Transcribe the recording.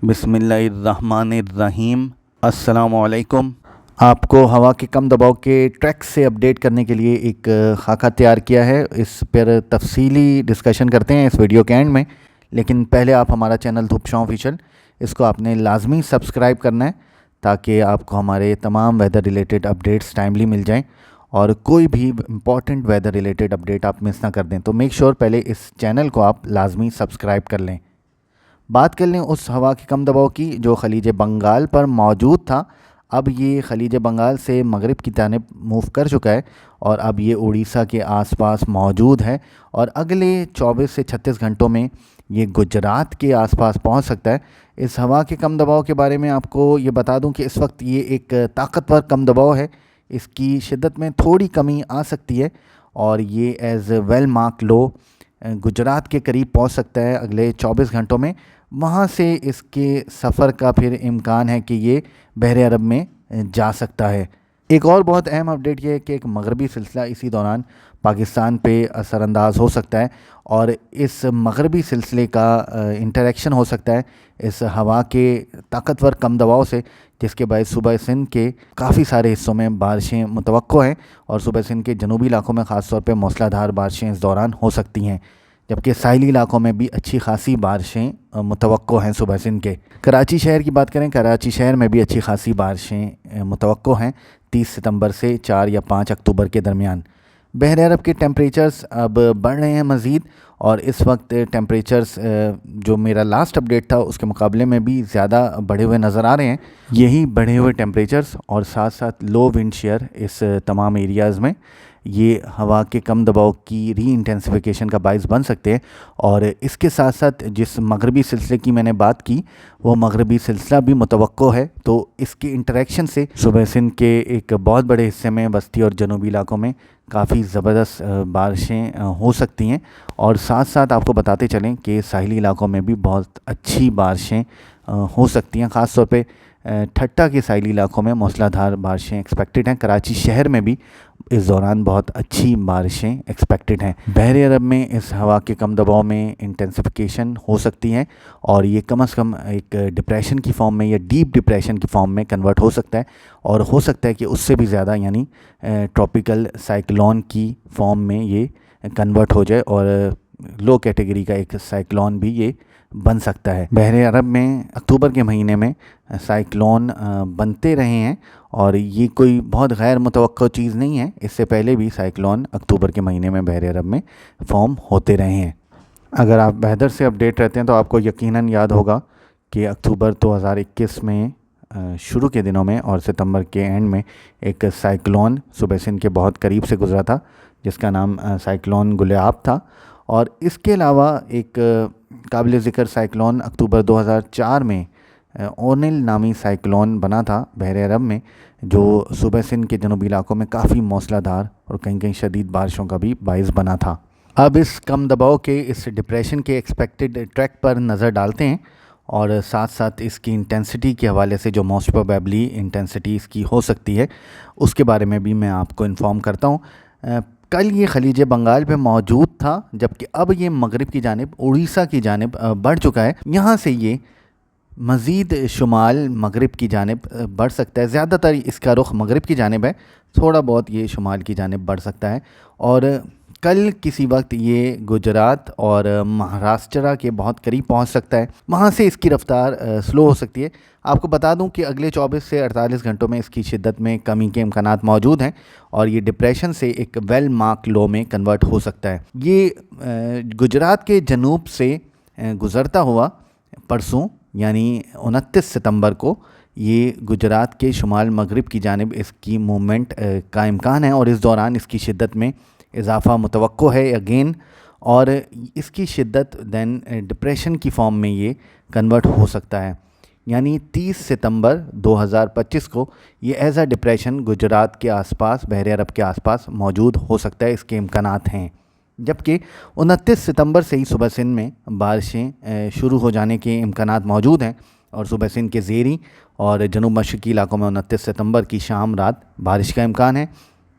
بسم اللہ الرحمن الرحیم۔ السلام علیکم۔ آپ کو ہوا کے کم دباؤ کے ٹریک سے اپڈیٹ کرنے کے لیے ایک خاکہ تیار کیا ہے، اس پر تفصیلی ڈسکشن کرتے ہیں اس ویڈیو کے اینڈ میں۔ لیکن پہلے آپ ہمارا چینل دھوپ چھاؤں آفیشیل، اس کو آپ نے لازمی سبسکرائب کرنا ہے تاکہ آپ کو ہمارے تمام ویدر ریلیٹڈ اپڈیٹس ٹائملی مل جائیں اور کوئی بھی امپورٹنٹ ویدر ریلیٹڈ اپڈیٹ آپ مس نہ کر دیں۔ تو میک شیور پہلے اس چینل کو آپ لازمی سبسکرائب کر لیں۔ بات کر لیں اس ہوا کے کم دباؤ کی جو خلیج بنگال پر موجود تھا۔ اب یہ خلیج بنگال سے مغرب کی جانب موو کر چکا ہے اور اب یہ اڑیسہ کے آس پاس موجود ہے اور اگلے 24 سے 36 گھنٹوں میں یہ گجرات کے آس پاس پہنچ سکتا ہے۔ اس ہوا کے کم دباؤ کے بارے میں آپ کو یہ بتا دوں کہ اس وقت یہ ایک طاقتور کم دباؤ ہے، اس کی شدت میں تھوڑی کمی آ سکتی ہے اور یہ ایز ویل مارک لو گجرات کے قریب پہنچ سکتا ہے اگلے 24 گھنٹوں میں۔ وہاں سے اس کے سفر کا پھر امکان ہے کہ یہ بحر عرب میں جا سکتا ہے۔ ایک اور بہت اہم اپڈیٹ یہ ہے کہ ایک مغربی سلسلہ اسی دوران پاکستان پہ اثر انداز ہو سکتا ہے اور اس مغربی سلسلے کا انٹریکشن ہو سکتا ہے اس ہوا کے طاقتور کم دباؤ سے، جس کے باعث صوبہ سندھ کے کافی سارے حصوں میں بارشیں متوقع ہیں اور صوبہ سندھ کے جنوبی علاقوں میں خاص طور پہ موسلا دھار بارشیں اس دوران ہو سکتی ہیں، جبکہ ساحلی علاقوں میں بھی اچھی خاصی بارشیں متوقع ہیں۔ صوبہ سندھ کے کراچی شہر کی بات کریں، کراچی شہر میں بھی اچھی خاصی بارشیں متوقع ہیں 30 ستمبر سے 4 یا 5 اکتوبر کے درمیان۔ بحر عرب کے ٹیمپریچرز اب بڑھ رہے ہیں مزید اور اس وقت ٹیمپریچرز جو میرا لاسٹ اپڈیٹ تھا اس کے مقابلے میں بھی زیادہ بڑھے ہوئے نظر آ رہے ہیں۔ یہی بڑھے ہوئے ٹیمپریچرز اور ساتھ ساتھ لو ونڈ شیئر اس تمام ایریاز میں یہ ہوا کے کم دباؤ کی ری انٹینسیفیکیشن کا باعث بن سکتے ہیں اور اس کے ساتھ ساتھ جس مغربی سلسلے کی میں نے بات کی وہ مغربی سلسلہ بھی متوقع ہے، تو اس کے انٹریکشن سے صوبہ سندھ کے ایک بہت بڑے حصے میں بستی اور جنوبی علاقوں میں کافی زبردست بارشیں ہو سکتی ہیں اور ساتھ ساتھ آپ کو بتاتے چلیں کہ ساحلی علاقوں میں بھی بہت اچھی بارشیں ہو سکتی ہیں، خاص طور پہ ٹھٹہ کے ساحلی علاقوں میں موسلا دھار بارشیں ایکسپیکٹڈ ہیں۔ کراچی شہر میں بھی اس دوران بہت اچھی بارشیں ایکسپیکٹڈ ہیں۔ بحر عرب میں اس ہوا کے کم دباؤ میں انٹینسیفیکیشن ہو سکتی ہے اور یہ کم از کم ایک ڈپریشن کی فارم میں یا ڈیپ ڈپریشن کی فارم میں کنورٹ ہو سکتا ہے اور ہو سکتا ہے کہ اس سے بھی زیادہ یعنی ٹراپیکل سائیکلون کی فارم میں یہ کنورٹ ہو جائے اور لو کیٹیگری کا ایک سائیکلون بھی یہ بن سکتا ہے۔ بحر عرب میں اکتوبر کے مہینے میں سائیکلون بنتے رہے ہیں اور یہ کوئی بہت غیر متوقع چیز نہیں ہے، اس سے پہلے بھی سائیکلون اکتوبر کے مہینے میں بحر عرب میں فارم ہوتے رہے ہیں۔ اگر آپ ویدر سے اپڈیٹ رہتے ہیں تو آپ کو یقیناً یاد ہوگا کہ اکتوبر 2021 میں شروع کے دنوں میں اور ستمبر کے اینڈ میں ایک سائیکلون صوبہ سندھ کے بہت قریب سے گزرا تھا جس کا نام سائیکلون گلیاب تھا، اور اس کے علاوہ ایک قابل ذکر سائیکلون اکتوبر 2004 میں اونل نامی سائیکلون بنا تھا بحر عرب میں، جو صوبہ سندھ کے جنوبی علاقوں میں کافی موسلا دھار اور کہیں کہیں شدید بارشوں کا بھی باعث بنا تھا۔ اب اس کم دباؤ کے اس ڈپریشن کے ایکسپیکٹڈ ٹریک پر نظر ڈالتے ہیں اور ساتھ ساتھ اس کی انٹینسٹی کے حوالے سے جو موسٹ پروبیبلی انٹینسٹی اس کی ہو سکتی ہے اس کے بارے میں بھی میں آپ کو انفارم کرتا ہوں۔ کل یہ خلیج بنگال پہ موجود تھا، جبکہ اب یہ مغرب کی جانب اڑیسہ کی جانب بڑھ چکا ہے۔ یہاں سے یہ مزید شمال مغرب کی جانب بڑھ سکتا ہے، زیادہ تر اس کا رخ مغرب کی جانب ہے، تھوڑا بہت یہ شمال کی جانب بڑھ سکتا ہے اور کل کسی وقت یہ گجرات اور مہاراشٹرا کے بہت قریب پہنچ سکتا ہے، وہاں سے اس کی رفتار سلو ہو سکتی ہے۔ آپ کو بتا دوں کہ اگلے 24 سے 48 گھنٹوں میں اس کی شدت میں کمی کے امکانات موجود ہیں اور یہ ڈپریشن سے ایک ویل مارک لو میں کنورٹ ہو سکتا ہے۔ یہ گجرات کے جنوب سے گزرتا ہوا پرسوں یعنی 29 ستمبر کو یہ گجرات کے شمال مغرب کی جانب اس کی موومنٹ کا امکان ہے اور اس دوران اس کی شدت میں اضافہ متوقع ہے اگین، اور اس کی شدت دین ڈپریشن کی فارم میں یہ کنورٹ ہو سکتا ہے، یعنی 30 ستمبر 2025 کو یہ ایز اے ڈپریشن گجرات کے آس پاس بحر عرب کے آس پاس موجود ہو سکتا ہے، اس کے امکانات ہیں۔ جبکہ 29 ستمبر سے ہی صوبہ سندھ میں بارشیں شروع ہو جانے کے امکانات موجود ہیں اور صوبہ سندھ کے زیریں اور جنوب مشرقی علاقوں میں 29 ستمبر کی شام رات بارش کا امکان ہے،